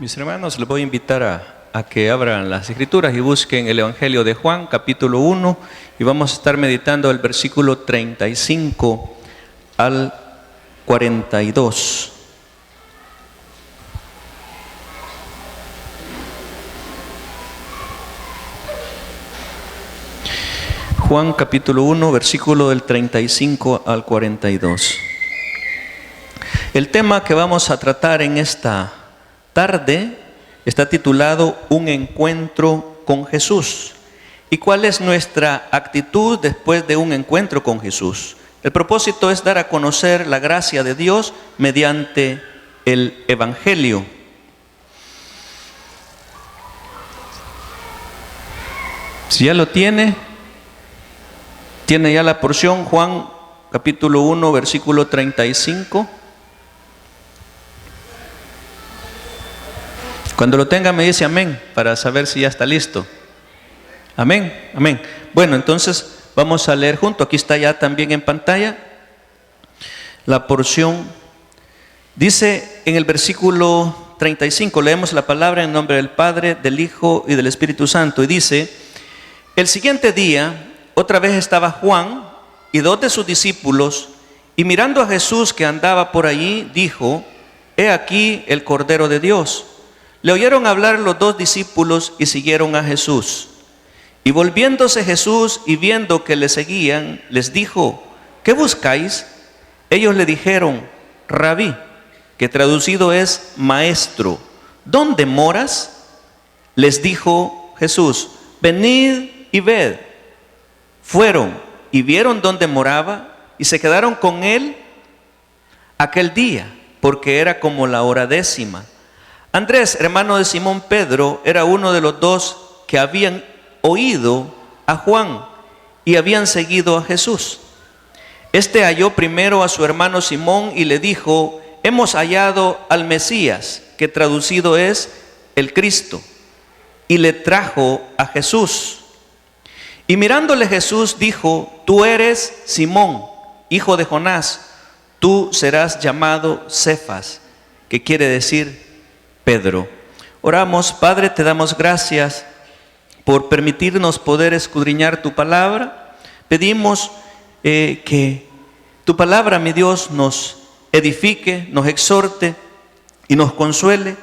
Mis hermanos, les voy a invitar a que abran las Escrituras y busquen el Evangelio de Juan, capítulo 1, y vamos a estar meditando el versículo 35 al 42. Juan capítulo 1, versículo del 35 al 42. El tema que vamos a tratar en esta tarde está titulado Un encuentro con Jesús. ¿Y cuál es nuestra actitud después de un encuentro con Jesús? El propósito es dar a conocer la gracia de Dios mediante el Evangelio. Si ya lo tiene ya la porción, Juan capítulo 1, versículo 35. Cuando lo tenga me dice amén, para saber si ya está listo. Amén, amén. Bueno, entonces vamos a leer junto. Aquí está ya también en pantalla la porción. Dice en el versículo 35, leemos la palabra en nombre del Padre, del Hijo y del Espíritu Santo. Y dice: el siguiente día, otra vez estaba Juan y dos de sus discípulos, y mirando a Jesús que andaba por allí, dijo: he aquí el Cordero de Dios. Le oyeron hablar los dos discípulos y siguieron a Jesús. Y volviéndose Jesús y viendo que le seguían, les dijo: ¿qué buscáis? Ellos le dijeron: Rabí, que traducido es maestro, ¿dónde moras? Les dijo Jesús: venid y ved. Fueron y vieron dónde moraba y se quedaron con él aquel día, porque era como la hora 10. Andrés, hermano de Simón Pedro, era uno de los dos que habían oído a Juan y habían seguido a Jesús. Este halló primero a su hermano Simón y le dijo: hemos hallado al Mesías, que traducido es el Cristo, y le trajo a Jesús. Y mirándole Jesús dijo: tú eres Simón, hijo de Jonás, tú serás llamado Cefas, que quiere decir Pedro. Oramos. Padre, te damos gracias por permitirnos poder escudriñar tu palabra. Pedimos que tu palabra, mi Dios, nos edifique, nos exhorte y nos consuele.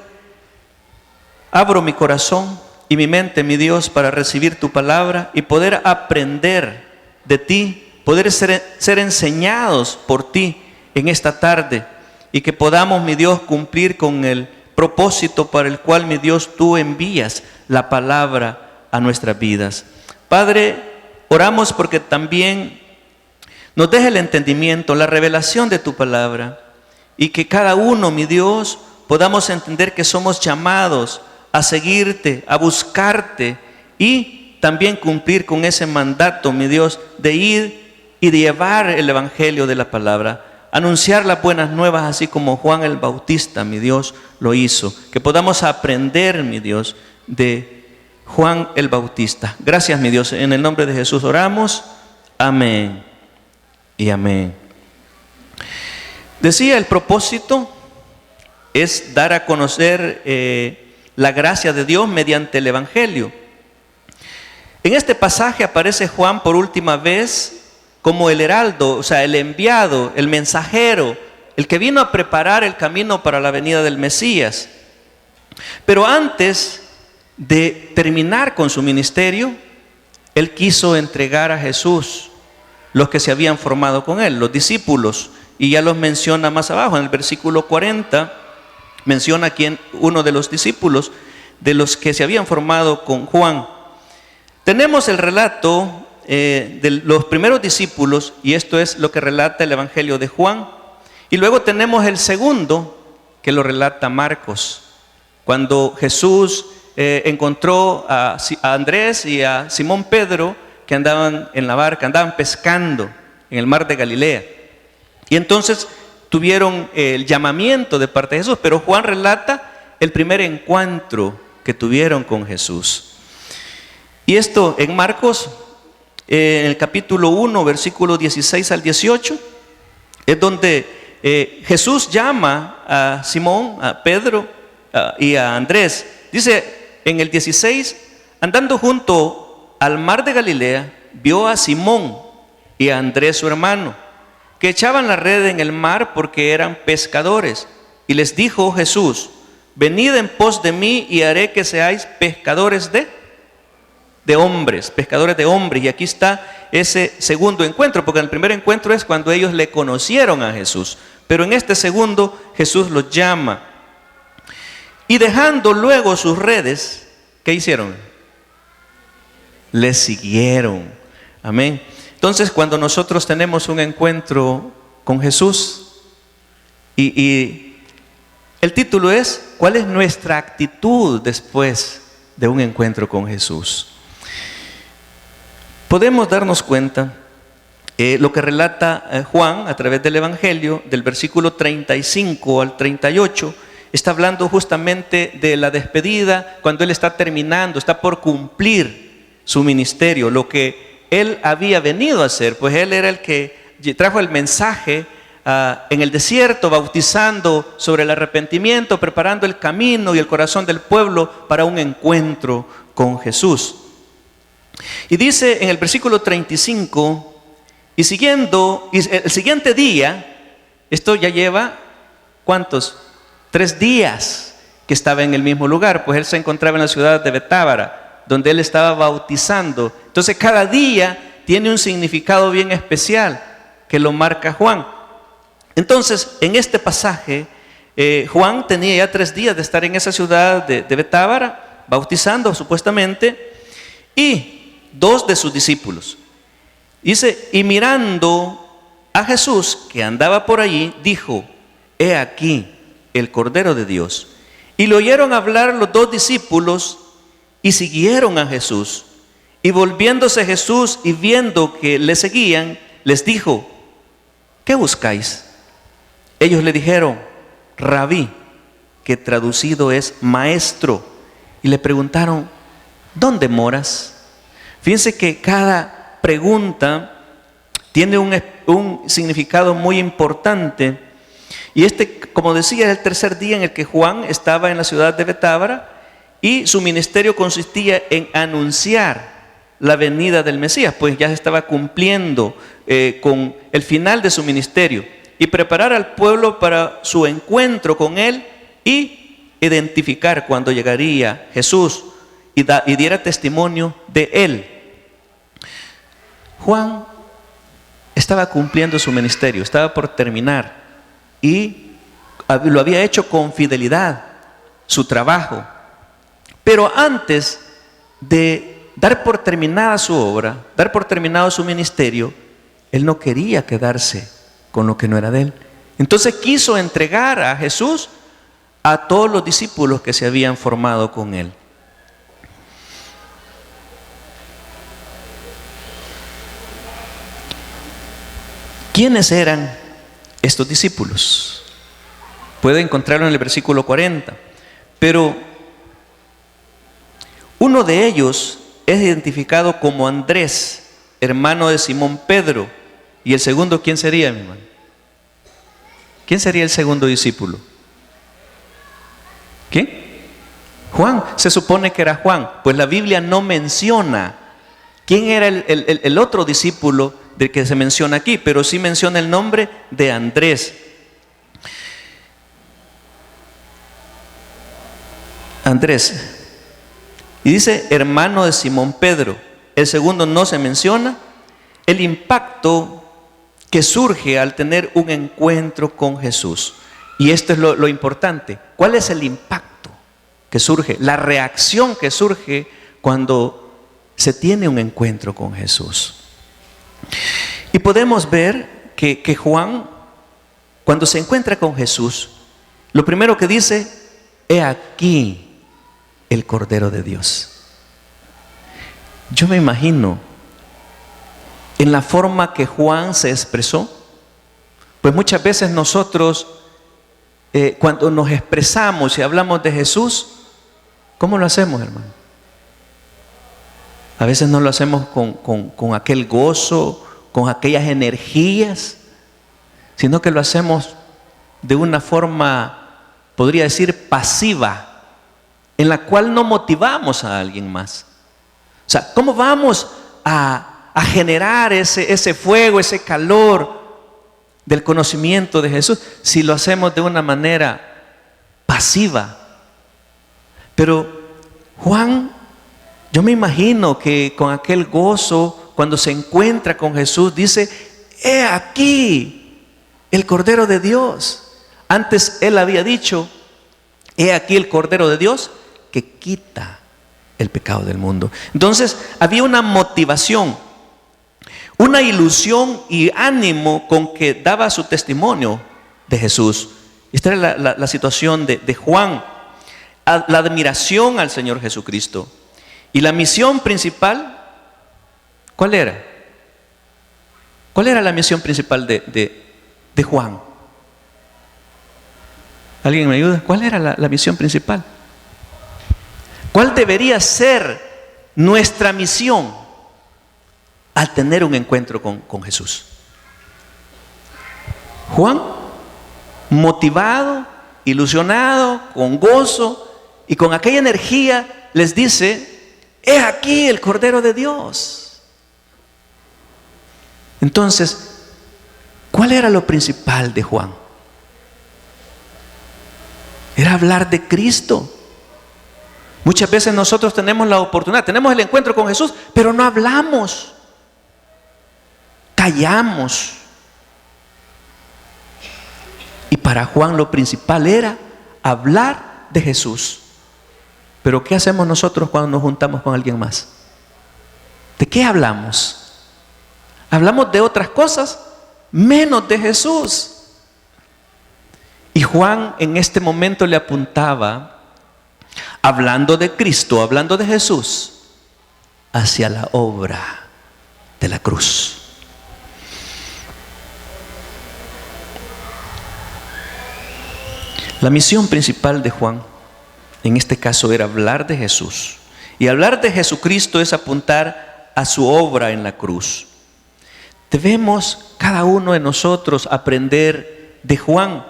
Abro mi corazón y mi mente, mi Dios, para recibir tu palabra y poder aprender de ti, poder ser enseñados por ti en esta tarde, y que podamos, mi Dios, cumplir con el propósito para el cual, mi Dios, tú envías la palabra a nuestras vidas. Padre, oramos porque también nos deje el entendimiento, la revelación de tu palabra, y que cada uno, mi Dios, podamos entender que somos llamados a seguirte, a buscarte, y también cumplir con ese mandato, mi Dios, de ir y de llevar el evangelio de la palabra, anunciar las buenas nuevas, así como Juan el Bautista, mi Dios, lo hizo. Que podamos aprender, mi Dios, de Juan el Bautista. Gracias, mi Dios. En el nombre de Jesús oramos. Amén y amén. Decía, el propósito es dar a conocer la gracia de Dios mediante el evangelio. En este pasaje aparece Juan por última vez como el heraldo, o sea, el enviado, el mensajero, el que vino a preparar el camino para la venida del Mesías. Pero antes de terminar con su ministerio, él quiso entregar a Jesús los que se habían formado con él, los discípulos, y ya los menciona más abajo, en el versículo 40, menciona aquí uno de los discípulos, de los que se habían formado con Juan. Tenemos el relato de los primeros discípulos, y esto es lo que relata el Evangelio de Juan. Y luego tenemos el segundo, que lo relata Marcos, cuando Jesús encontró a Andrés y a Simón Pedro, que andaban en la barca, andaban pescando en el mar de Galilea, y entonces tuvieron el llamamiento de parte de Jesús. Pero Juan relata el primer encuentro que tuvieron con Jesús. Y esto en Marcos, en el capítulo 1, versículo 16 al 18, es donde Jesús llama a Simón, a Pedro, y a Andrés. Dice en el 16, andando junto al mar de Galilea, vio a Simón y a Andrés su hermano, que echaban la red en el mar porque eran pescadores. Y les dijo Jesús: venid en pos de mí y haré que seáis pescadores de hombres, pescadores de hombres. Y aquí está ese segundo encuentro, porque el primer encuentro es cuando ellos le conocieron a Jesús, pero en este segundo Jesús los llama. Y dejando luego sus redes, ¿qué hicieron? Les siguieron. Amén. Entonces, cuando nosotros tenemos un encuentro con Jesús, y el título es: ¿cuál es nuestra actitud después de un encuentro con Jesús? Podemos darnos cuenta, lo que relata Juan a través del Evangelio, del versículo 35 al 38, está hablando justamente de la despedida, cuando él está terminando, está por cumplir su ministerio, lo que él había venido a hacer, pues él era el que trajo el mensaje en el desierto, bautizando sobre el arrepentimiento, preparando el camino y el corazón del pueblo para un encuentro con Jesús. Y dice en el versículo 35, y el siguiente día, esto ya lleva, ¿cuántos? 3 días que estaba en el mismo lugar, pues él se encontraba en la ciudad de Betábara, donde él estaba bautizando. Entonces cada día tiene un significado bien especial que lo marca Juan. Entonces en este pasaje Juan tenía ya 3 días de estar en esa ciudad de Betábara, bautizando supuestamente, y 2 de sus discípulos. Dice: y mirando a Jesús que andaba por allí, dijo: he aquí el Cordero de Dios. Y le oyeron hablar los 2 discípulos y siguieron a Jesús. Y volviéndose Jesús y viendo que le seguían, les dijo: ¿qué buscáis? Ellos le dijeron: Rabí, que traducido es maestro. Y le preguntaron: ¿dónde moras? Fíjense que cada pregunta tiene un significado muy importante. Y como decía, es el 3er día en el que Juan estaba en la ciudad de Betábara, y su ministerio consistía en anunciar la venida del Mesías, pues ya se estaba cumpliendo con el final de su ministerio, y preparar al pueblo para su encuentro con él y identificar cuando llegaría Jesús y diera testimonio de él. Juan estaba cumpliendo su ministerio, estaba por terminar, y lo había hecho con fidelidad, su trabajo. Pero antes de dar por terminada su obra, dar por terminado su ministerio, él no quería quedarse con lo que no era de él. Entonces quiso entregar a Jesús a todos los discípulos que se habían formado con él. ¿Quiénes eran estos discípulos? Puede encontrarlo en el versículo 40. Pero uno de ellos es identificado como Andrés, hermano de Simón Pedro. ¿Y el segundo quién sería, mi hermano? ¿Quién sería el segundo discípulo? ¿Quién? Juan. Se supone que era Juan. Pues la Biblia no menciona quién era el otro discípulo del que se menciona aquí, pero sí menciona el nombre de Andrés. Andrés. Y dice hermano de Simón Pedro. El segundo no se menciona. El impacto que surge al tener un encuentro con Jesús. Y esto es lo importante. ¿Cuál es el impacto que surge? La reacción que surge cuando se tiene un encuentro con Jesús. Y podemos ver que Juan, cuando se encuentra con Jesús, lo primero que dice: he aquí el Cordero de Dios. Yo me imagino en la forma que Juan se expresó, pues muchas veces nosotros cuando nos expresamos y hablamos de Jesús, ¿cómo lo hacemos, hermano? A veces no lo hacemos con aquel gozo, con aquellas energías, sino que lo hacemos de una forma podría decir, pasiva, en la cual no motivamos a alguien más. O sea, ¿cómo vamos a generar ese fuego, ese calor del conocimiento de Jesús si lo hacemos de una manera pasiva? Pero Juan, yo me imagino que con aquel gozo, cuando se encuentra con Jesús, dice: he aquí el Cordero de Dios. Antes él había dicho: he aquí el Cordero de Dios que quita el pecado del mundo. Entonces había una motivación, una ilusión y ánimo con que daba su testimonio de Jesús. Esta era la situación de Juan, la admiración al Señor Jesucristo. Y la misión principal, ¿cuál era? ¿Cuál era la misión principal de Juan? ¿Alguien me ayuda? ¿Cuál era la misión principal? ¿Cuál debería ser nuestra misión al tener un encuentro con Jesús? Juan, motivado, ilusionado, con gozo y con aquella energía, les dice: he aquí el Cordero de Dios. Entonces, ¿cuál era lo principal de Juan? Era hablar de Cristo. Muchas veces nosotros tenemos la oportunidad, tenemos el encuentro con Jesús, pero no hablamos, callamos. Y para Juan lo principal era hablar de Jesús. Pero ¿qué hacemos nosotros cuando nos juntamos con alguien más? ¿De qué hablamos? Hablamos de otras cosas, menos de Jesús. Y Juan en este momento le apuntaba, hablando de Cristo, hablando de Jesús, hacia la obra de la cruz. La misión principal de Juan, en este caso, era hablar de Jesús. Y hablar de Jesucristo es apuntar a su obra en la cruz. Debemos cada uno de nosotros aprender de Juan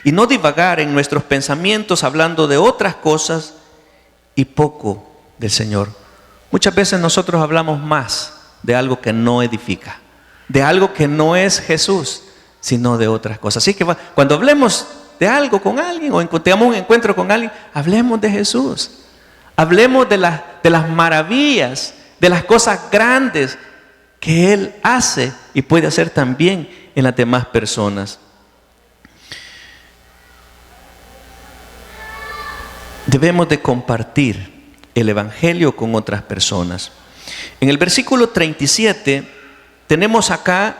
y no divagar en nuestros pensamientos hablando de otras cosas y poco del Señor. Muchas veces nosotros hablamos más de algo que no edifica, de algo que no es Jesús, sino de otras cosas. Así que cuando hablemos de algo con alguien o tengamos un encuentro con alguien, hablemos de Jesús. Hablemos de las maravillas, de las cosas grandes que Él hace y puede hacer también en las demás personas. Debemos de compartir el Evangelio con otras personas. En el versículo 37 tenemos acá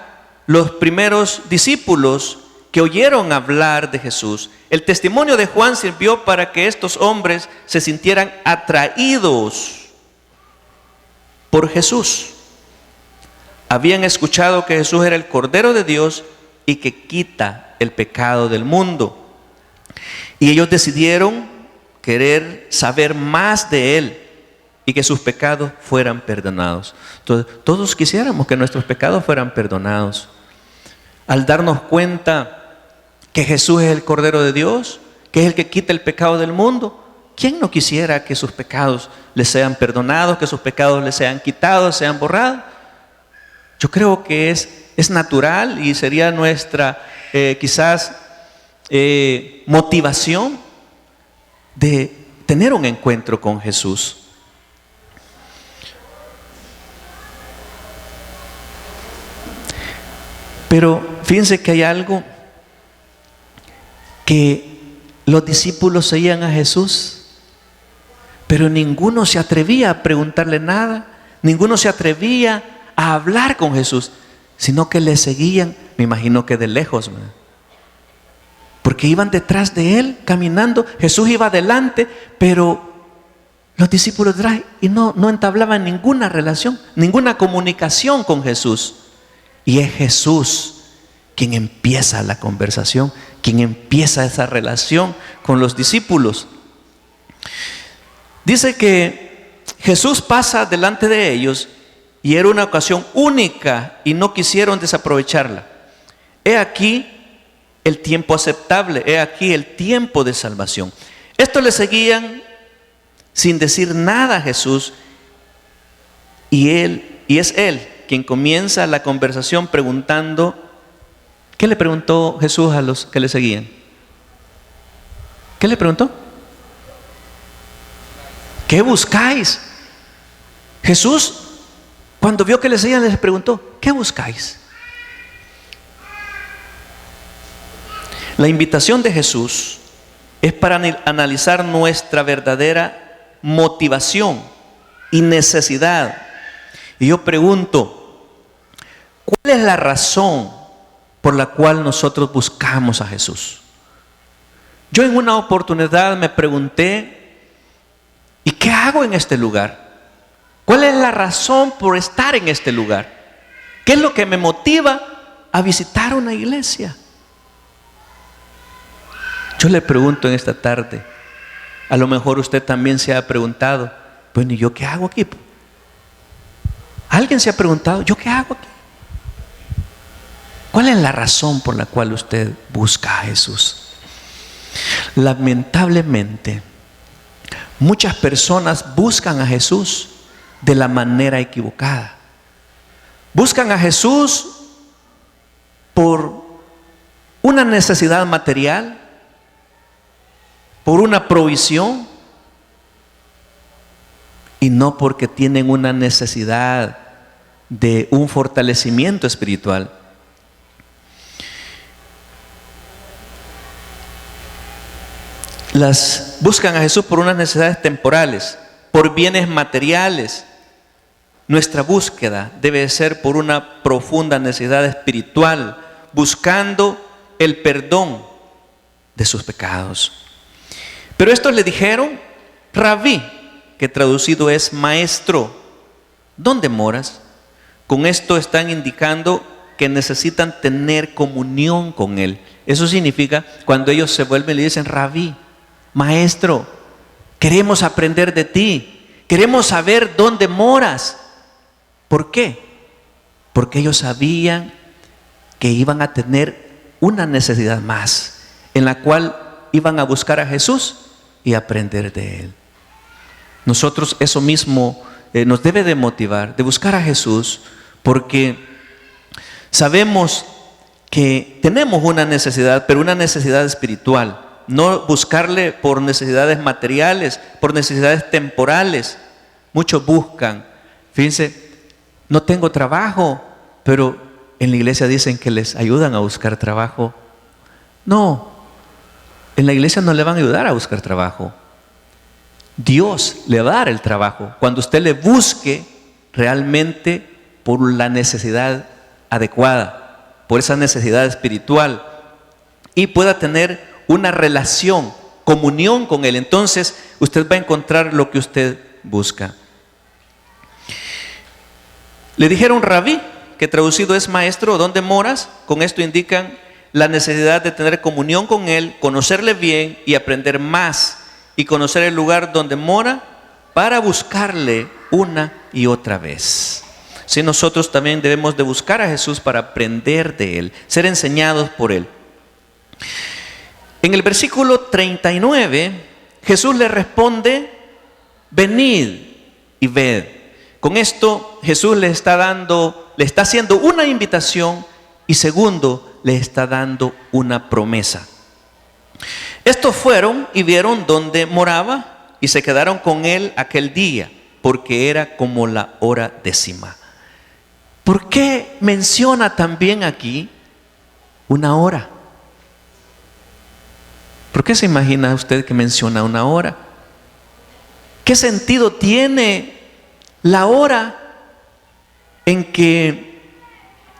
los primeros discípulos que oyeron hablar de Jesús. El testimonio de Juan sirvió para que estos hombres se sintieran atraídos por Jesús. Habían escuchado que Jesús era el Cordero de Dios y que quita el pecado del mundo. Y ellos decidieron querer saber más de Él y que sus pecados fueran perdonados. Entonces, todos quisiéramos que nuestros pecados fueran perdonados. Al darnos cuenta que Jesús es el Cordero de Dios, que es el que quita el pecado del mundo, ¿quién no quisiera que sus pecados les sean perdonados, que sus pecados les sean quitados, sean borrados? Yo creo que es natural y sería nuestra quizás motivación de tener un encuentro con Jesús. Pero fíjense que hay algo que los discípulos seguían a Jesús, pero ninguno se atrevía a preguntarle nada, ninguno se atrevía a hablar con Jesús, sino que le seguían, me imagino que de lejos, porque iban detrás de Él caminando. Jesús iba adelante, pero los discípulos detrás, y no entablaban ninguna relación, ninguna comunicación con Jesús. Y es Jesús quien empieza la conversación, quien empieza esa relación con los discípulos. Dice que Jesús pasa delante de ellos y era una ocasión única y no quisieron desaprovecharla. He aquí el tiempo aceptable, he aquí el tiempo de salvación. Estos le seguían sin decir nada a Jesús, y es él quien comienza la conversación preguntando. ¿Qué le preguntó Jesús a los que le seguían? ¿Qué le preguntó? ¿Qué buscáis? Jesús, cuando vio que le seguían, les preguntó: ¿qué buscáis? La invitación de Jesús es para analizar nuestra verdadera motivación y necesidad. Y yo pregunto, ¿cuál es la razón por la cual nosotros buscamos a Jesús? Yo en una oportunidad me pregunté, ¿y qué hago en este lugar? ¿Cuál es la razón por estar en este lugar? ¿Qué es lo que me motiva a visitar una iglesia? Yo le pregunto en esta tarde, a lo mejor usted también se ha preguntado, bueno, ¿y yo qué hago aquí? ¿Alguien se ha preguntado, yo qué hago aquí? ¿Cuál es la razón por la cual usted busca a Jesús? Lamentablemente, muchas personas buscan a Jesús de la manera equivocada. Buscan a Jesús por una necesidad material, por una provisión, y no porque tienen una necesidad de un fortalecimiento espiritual. Buscan a Jesús por unas necesidades temporales, por bienes materiales. Nuestra búsqueda debe ser por una profunda necesidad espiritual, buscando el perdón de sus pecados. Pero estos le dijeron: Rabí, que traducido es maestro, ¿dónde moras? Con esto están indicando que necesitan tener comunión con Él. Eso significa, cuando ellos se vuelven y le dicen: Rabí, maestro, queremos aprender de ti, queremos saber dónde moras. ¿Por qué? Porque ellos sabían que iban a tener una necesidad más, en la cual iban a buscar a Jesús y aprender de Él. Nosotros eso mismo nos debe de motivar, de buscar a Jesús, porque sabemos que tenemos una necesidad, pero una necesidad espiritual. No buscarle por necesidades materiales, por necesidades temporales. Muchos buscan, fíjense, no tengo trabajo, pero en la iglesia dicen que les ayudan a buscar trabajo. No, en la iglesia no le van a ayudar a buscar trabajo. Dios le va a dar el trabajo cuando usted le busque realmente por la necesidad adecuada, por esa necesidad espiritual, y pueda tener una relación, comunión con Él. Entonces usted va a encontrar lo que usted busca. Le dijeron: Rabí, que traducido es maestro, ¿dónde moras? Con esto indican la necesidad de tener comunión con Él, conocerle bien y aprender más, y conocer el lugar donde mora para buscarle una y otra vez. Si nosotros también debemos de buscar a Jesús para aprender de Él, ser enseñados por Él. En el versículo 39, Jesús le responde: venid y ved. Con esto Jesús le está haciendo una invitación, y segundo, le está dando una promesa. Estos fueron y vieron dónde moraba y se quedaron con él aquel día, porque era como la hora 10. ¿Por qué menciona también aquí una hora? ¿Por qué se imagina usted que menciona una hora? ¿Qué sentido tiene la hora en que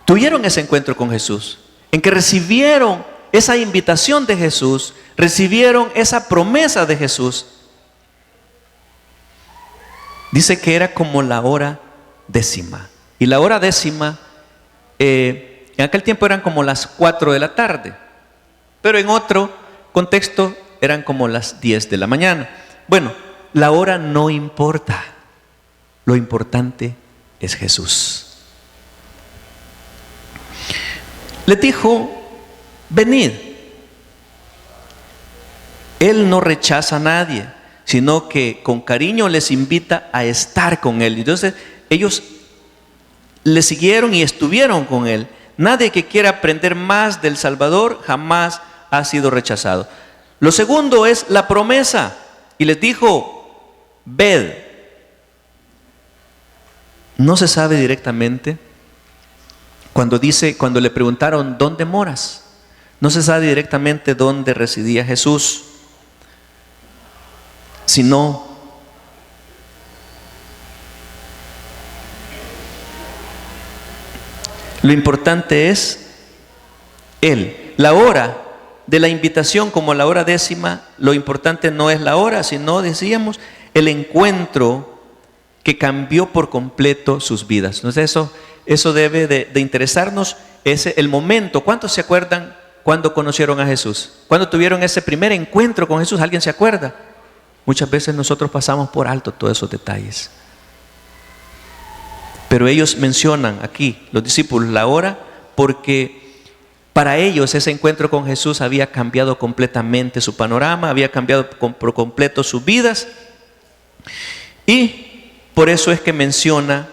tuvieron ese encuentro con Jesús? En que recibieron esa invitación de Jesús, recibieron esa promesa de Jesús. Dice que era como la hora 10. Y la hora 10, en aquel tiempo eran como las 4 de la tarde. Pero en otro contexto eran como las 10 de la mañana. Bueno, la hora no importa. Lo importante es Jesús. Le dijo: venid Él no rechaza a nadie, sino que con cariño les invita a estar con Él. Entonces ellos le siguieron y estuvieron con Él. Nadie que quiera aprender más del Salvador jamás ha sido rechazado. Lo segundo es la promesa. Y les dijo, ved. No se sabe directamente. Cuando le preguntaron, ¿dónde moras? No se sabe directamente dónde residía Jesús, sino lo importante es Él. La hora de la invitación, como la hora 10ª, lo importante no es la hora, sino, decíamos, el encuentro que cambió por completo sus vidas. Entonces eso debe de interesarnos, el momento. ¿Cuántos se acuerdan cuando conocieron a Jesús? ¿Cuándo tuvieron ese primer encuentro con Jesús? ¿Alguien se acuerda? Muchas veces nosotros pasamos por alto todos esos detalles. Pero ellos mencionan aquí, los discípulos, la hora, porque para ellos ese encuentro con Jesús había cambiado completamente su panorama, había cambiado por completo sus vidas. Y por eso es que menciona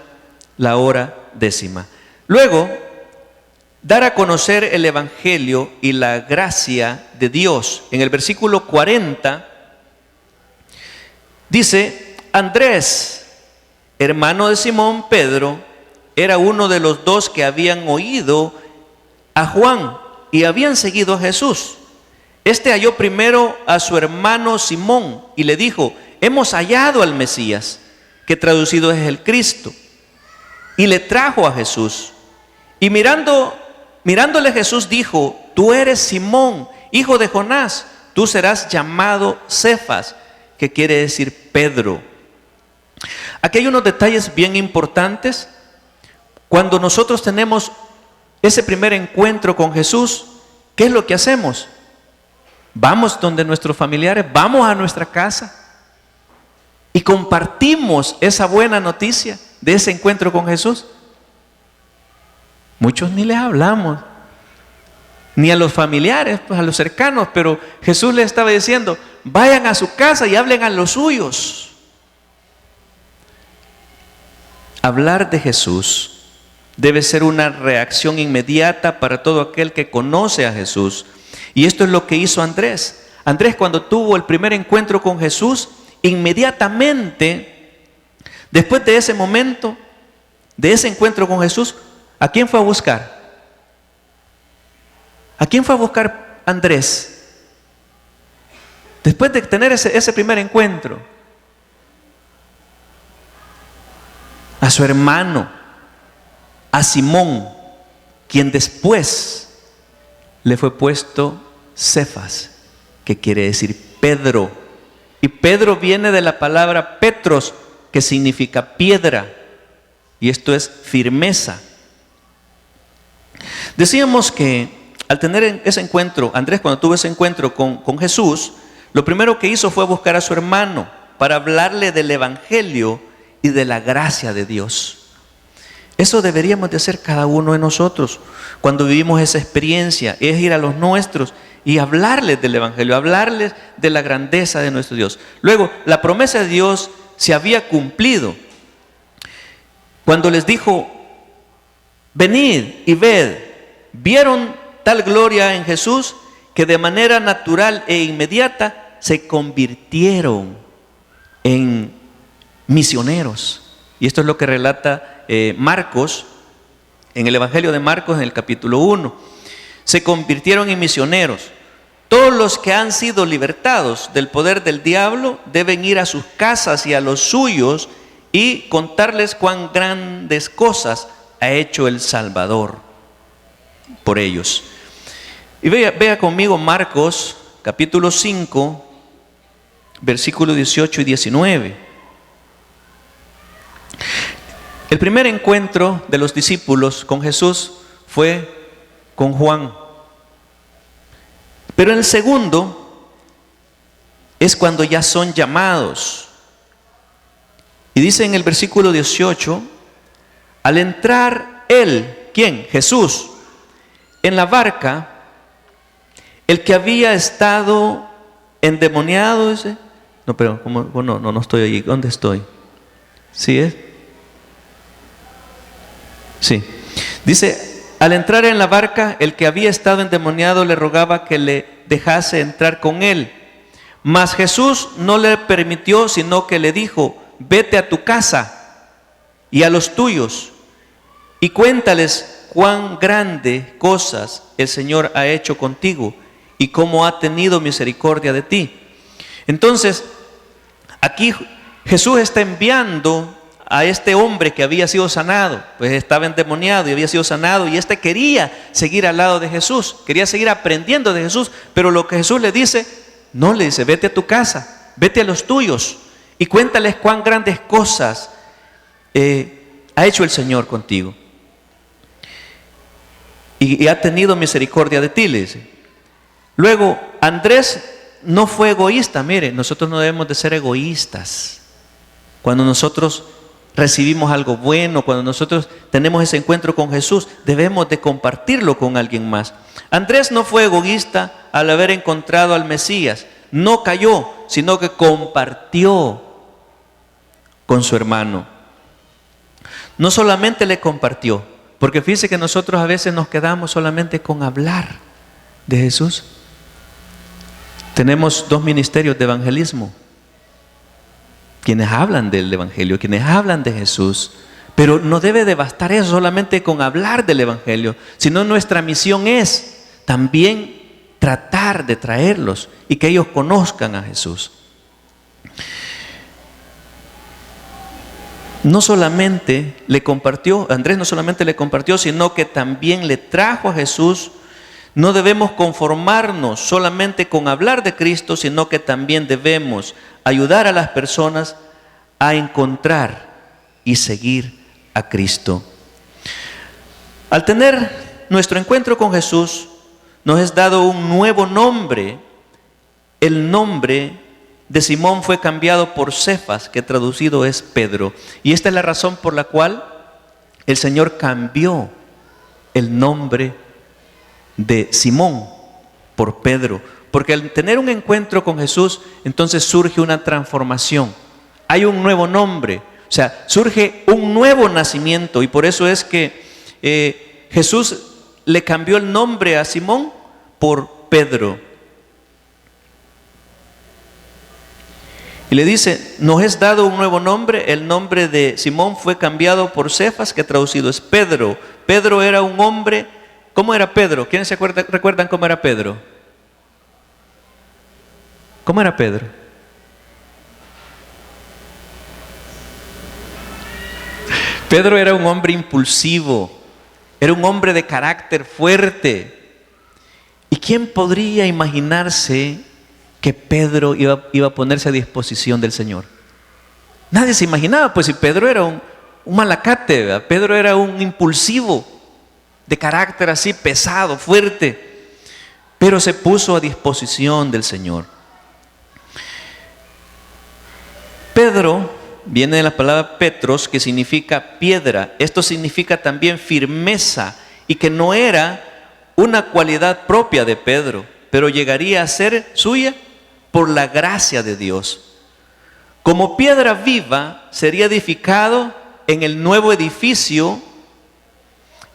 la hora 10ª. Luego, dar a conocer el Evangelio y la gracia de Dios. En el versículo 40 dice, Andrés, hermano de Simón Pedro, era uno de los dos que habían oído a Juan y habían seguido a Jesús. Este halló primero a su hermano Simón y le dijo, hemos hallado al Mesías, que traducido es el Cristo. Y le trajo a Jesús. Y mirándole Jesús dijo, tú eres Simón, hijo de Jonás, tú serás llamado Cefas, que quiere decir Pedro. Aquí hay unos detalles bien importantes. Cuando nosotros tenemos ese primer encuentro con Jesús, ¿qué es lo que hacemos? Vamos donde nuestros familiares, vamos a nuestra casa y compartimos esa buena noticia de ese encuentro con Jesús. Muchos ni les hablamos, ni a los familiares, pues a los cercanos, pero Jesús les estaba diciendo, vayan a su casa y hablen a los suyos. Hablar de Jesús debe ser una reacción inmediata para todo aquel que conoce a Jesús. Y esto es lo que hizo Andrés. Andrés, cuando tuvo el primer encuentro con Jesús, inmediatamente, después de ese momento, de ese encuentro con Jesús, ¿a quién fue a buscar? ¿A quién fue a buscar Andrés? Después de tener ese primer encuentro, a su hermano, a Simón, quien después le fue puesto Cefas, que quiere decir Pedro. Y Pedro viene de la palabra Petros, que significa piedra, y esto es firmeza. Decíamos que al tener ese encuentro, Andrés, cuando tuvo ese encuentro con Jesús, lo primero que hizo fue buscar a su hermano para hablarle del Evangelio y de la gracia de Dios. Eso deberíamos de hacer cada uno de nosotros cuando vivimos esa experiencia, es ir a los nuestros y hablarles del Evangelio, hablarles de la grandeza de nuestro Dios. Luego, la promesa de Dios se había cumplido cuando les dijo, venid y ved. Vieron tal gloria en Jesús que de manera natural e inmediata se convirtieron en misioneros. Y esto es lo que relata Marcos, en el Evangelio de Marcos, en el capítulo 1. Se convirtieron en misioneros. Todos los que han sido libertados del poder del diablo deben ir a sus casas y a los suyos y contarles cuán grandes cosas ha hecho el Salvador por ellos. Y vea conmigo Marcos capítulo 5, versículos 18 y 19. El primer encuentro de los discípulos con Jesús fue con Juan. Pero el segundo es cuando ya son llamados. Y dice en el versículo 18, al entrar él, ¿quién? Jesús, en la barca, el que había estado endemoniado, dice. No, pero no estoy allí. ¿Dónde estoy? ¿Sí es? Sí. Dice, al entrar en la barca, el que había estado endemoniado le rogaba que le dejase entrar con él. Mas Jesús no le permitió, sino que le dijo, vete a tu casa y a los tuyos y cuéntales cuán grandes cosas el Señor ha hecho contigo y cómo ha tenido misericordia de ti. Entonces, aquí Jesús está enviando a este hombre que había sido sanado, pues estaba endemoniado y había sido sanado, y este quería seguir al lado de Jesús, quería seguir aprendiendo de Jesús, pero lo que Jesús le dice, no le dice, vete a tu casa, vete a los tuyos y cuéntales cuán grandes cosas ha hecho el Señor contigo y ha tenido misericordia de ti, le dice. Luego, Andrés no fue egoísta. Mire, nosotros no debemos de ser egoístas. Cuando nosotros recibimos algo bueno, cuando nosotros tenemos ese encuentro con Jesús, debemos de compartirlo con alguien más. Andrés no fue egoísta al haber encontrado al Mesías. No cayó, sino que compartió con su hermano. No solamente le compartió, porque fíjese que nosotros a veces nos quedamos solamente con hablar de Jesús. Tenemos dos ministerios de evangelismo, quienes hablan del evangelio, quienes hablan de Jesús, pero no debe de bastar eso solamente con hablar del evangelio, sino nuestra misión es también tratar de traerlos y que ellos conozcan a Jesús. No solamente le compartió, Andrés no solamente le compartió, sino que también le trajo a Jesús. No debemos conformarnos solamente con hablar de Cristo, sino que también debemos ayudar a las personas a encontrar y seguir a Cristo. Al tener nuestro encuentro con Jesús, nos es dado un nuevo nombre. El nombre de Simón fue cambiado por Cefas, que traducido es Pedro. Y esta es la razón por la cual el Señor cambió el nombre de Simón por Pedro, porque al tener un encuentro con Jesús, entonces surge una transformación, hay un nuevo nombre, o sea, surge un nuevo nacimiento, y por eso es que Jesús le cambió el nombre a Simón por Pedro. Y le dice, nos es dado un nuevo nombre. El nombre de Simón fue cambiado por Cefas, que traducido es Pedro. Pedro era un hombre. ¿Cómo era Pedro? ¿Quiénes recuerdan cómo era Pedro? ¿Cómo era Pedro? Pedro era un hombre impulsivo, era un hombre de carácter fuerte. ¿Y quién podría imaginarse que Pedro iba a ponerse a disposición del Señor? Nadie se imaginaba, pues si Pedro era un malacate, ¿verdad? Pedro era un impulsivo, de carácter así pesado, fuerte, pero se puso a disposición del Señor. Pedro viene de la palabra Petros, que significa piedra. Esto significa también firmeza, y que no era una cualidad propia de Pedro, pero llegaría a ser suya por la gracia de Dios. Como piedra viva sería edificado en el nuevo edificio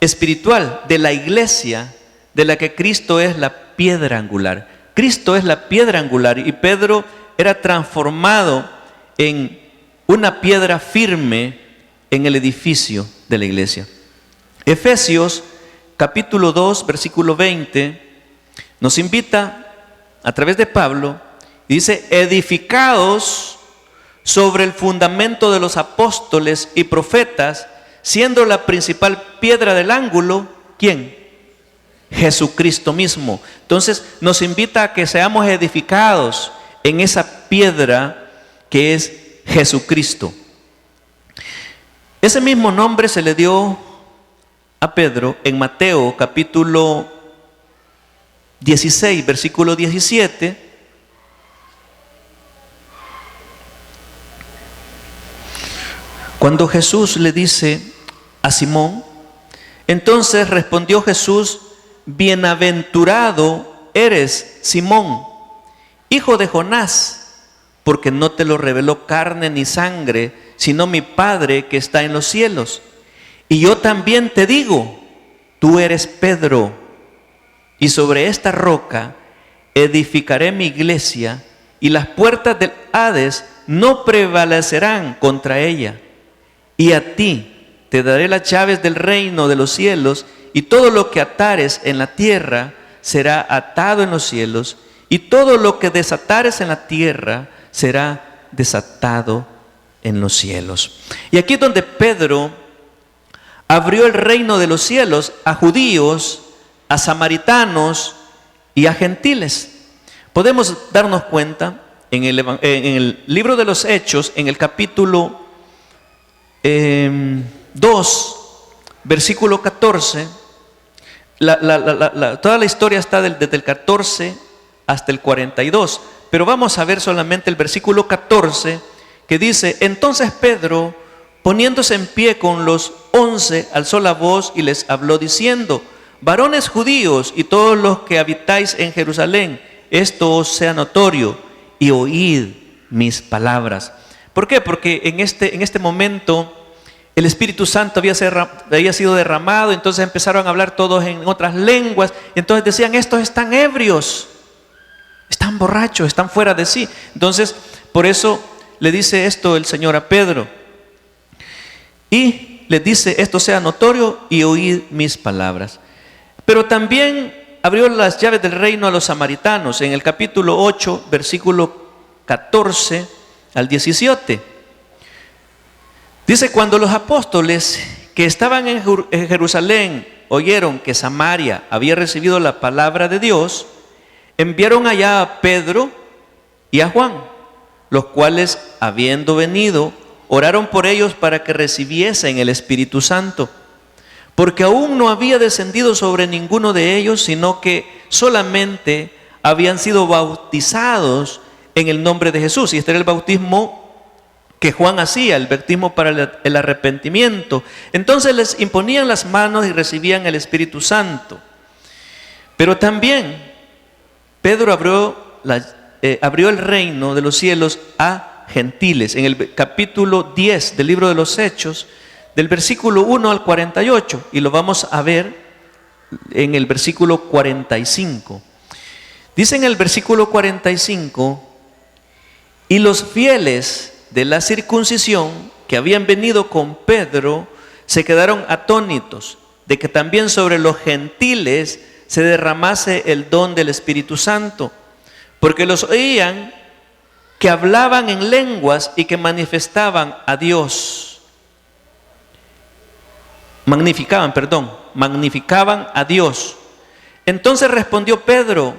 espiritual de la iglesia, de la que Cristo es la piedra angular. Cristo es la piedra angular, y Pedro era transformado en una piedra firme en el edificio de la iglesia. Efesios capítulo 2 versículo 20 nos invita a través de Pablo, y dice, edificados sobre el fundamento de los apóstoles y profetas, siendo la principal piedra del ángulo, ¿quién? Jesucristo mismo. Entonces nos invita a que seamos edificados en esa piedra que es Jesucristo. Ese mismo nombre se le dio a Pedro en Mateo capítulo 16, versículo 17. Cuando Jesús le dice a Simón, entonces respondió Jesús, bienaventurado eres Simón, hijo de Jonás, porque no te lo reveló carne ni sangre, sino mi Padre que está en los cielos. Y yo también te digo, tú eres Pedro, y sobre esta roca edificaré mi iglesia, y las puertas del Hades no prevalecerán contra ella. Y a ti te daré las llaves del reino de los cielos, y todo lo que atares en la tierra será atado en los cielos, y todo lo que desatares en la tierra será desatado en los cielos. Y aquí es donde Pedro abrió el reino de los cielos a judíos, a samaritanos y a gentiles. Podemos darnos cuenta en el libro de los Hechos, en el capítulo 2, versículo 14, toda la historia está desde el 14 hasta el 42, pero vamos a ver solamente el versículo 14, que dice: entonces Pedro, poniéndose en pie con los 11, alzó la voz y les habló diciendo: varones judíos y todos los que habitáis en Jerusalén, esto os sea notorio y oíd mis palabras. ¿Por qué? Porque en este momento el Espíritu Santo había sido derramado, entonces empezaron a hablar todos en otras lenguas, y entonces decían: estos están ebrios, están borrachos, están fuera de sí. Entonces, por eso le dice esto el Señor a Pedro, y les dice: esto sea notorio y oíd mis palabras. Pero también abrió las llaves del reino a los samaritanos, en el capítulo 8, versículo 14 al 17. Dice: cuando los apóstoles que estaban en Jerusalén oyeron que Samaria había recibido la palabra de Dios, enviaron allá a Pedro y a Juan, los cuales, habiendo venido, oraron por ellos para que recibiesen el Espíritu Santo, porque aún no había descendido sobre ninguno de ellos, sino que solamente habían sido bautizados en el nombre de Jesús. Y este era el bautismo que Juan hacía, el bautismo para el arrepentimiento. Entonces les imponían las manos y recibían el Espíritu Santo. Pero también Pedro abrió el reino de los cielos a gentiles. En el capítulo 10 del libro de los Hechos, del versículo 1 al 48, y lo vamos a ver en el versículo 45. Dice en el versículo 45: y los fieles de la circuncisión que habían venido con Pedro se quedaron atónitos de que también sobre los gentiles se derramase el don del Espíritu Santo, porque los oían que hablaban en lenguas y que magnificaban a Dios. Entonces respondió Pedro: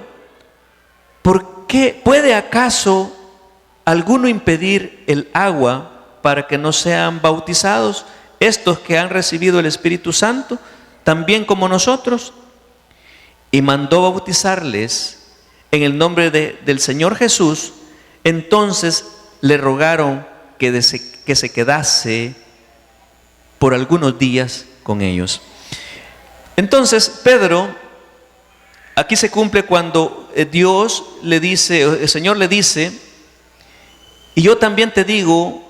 ¿por qué puede acaso alguno impedir el agua para que no sean bautizados estos que han recibido el Espíritu Santo, también como nosotros? Y mandó bautizarles en el nombre del Señor Jesús. Entonces le rogaron que se quedase por algunos días con ellos. Entonces Pedro, aquí se cumple cuando Dios le dice, el Señor le dice: y yo también te digo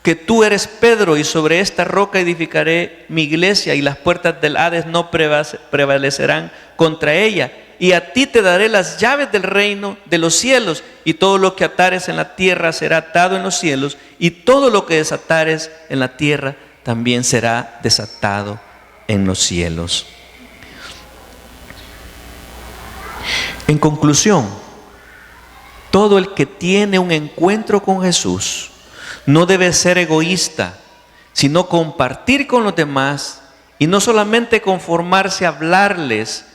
que tú eres Pedro, y sobre esta roca edificaré mi iglesia, y las puertas del Hades no prevalecerán contra ella. Y a ti te daré las llaves del reino de los cielos, y todo lo que atares en la tierra será atado en los cielos, y todo lo que desatares en la tierra también será desatado en los cielos. En conclusión, todo el que tiene un encuentro con Jesús no debe ser egoísta, sino compartir con los demás, y no solamente conformarse a hablarles,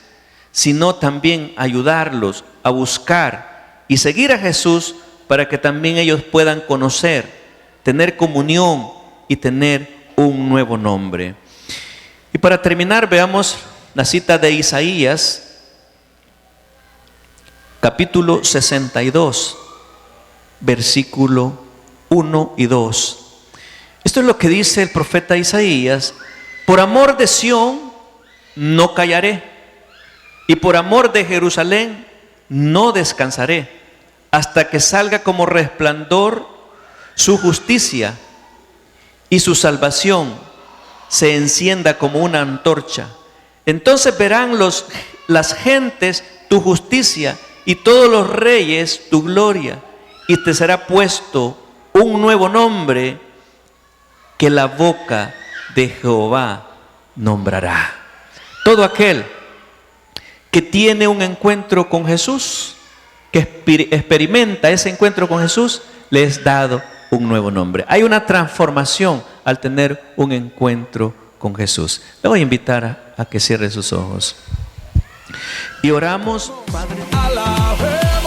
sino también ayudarlos a buscar y seguir a Jesús, para que también ellos puedan conocer, tener comunión y tener un nuevo nombre. Y para terminar, veamos la cita de Isaías, capítulo 62, versículo 1 y 2. Esto es lo que dice el profeta Isaías: por amor de Sión no callaré, y por amor de Jerusalén no descansaré, hasta que salga como resplandor su justicia y su salvación se encienda como una antorcha. Entonces verán las gentes tu justicia y todos los reyes tu gloria, y te será puesto un nuevo nombre que la boca de Jehová nombrará. Todo aquel que tiene un encuentro con Jesús, que experimenta ese encuentro con Jesús, le es dado un nuevo nombre. Hay una transformación al tener un encuentro con Jesús. Le voy a invitar a que cierre sus ojos. Y oramos, Padre.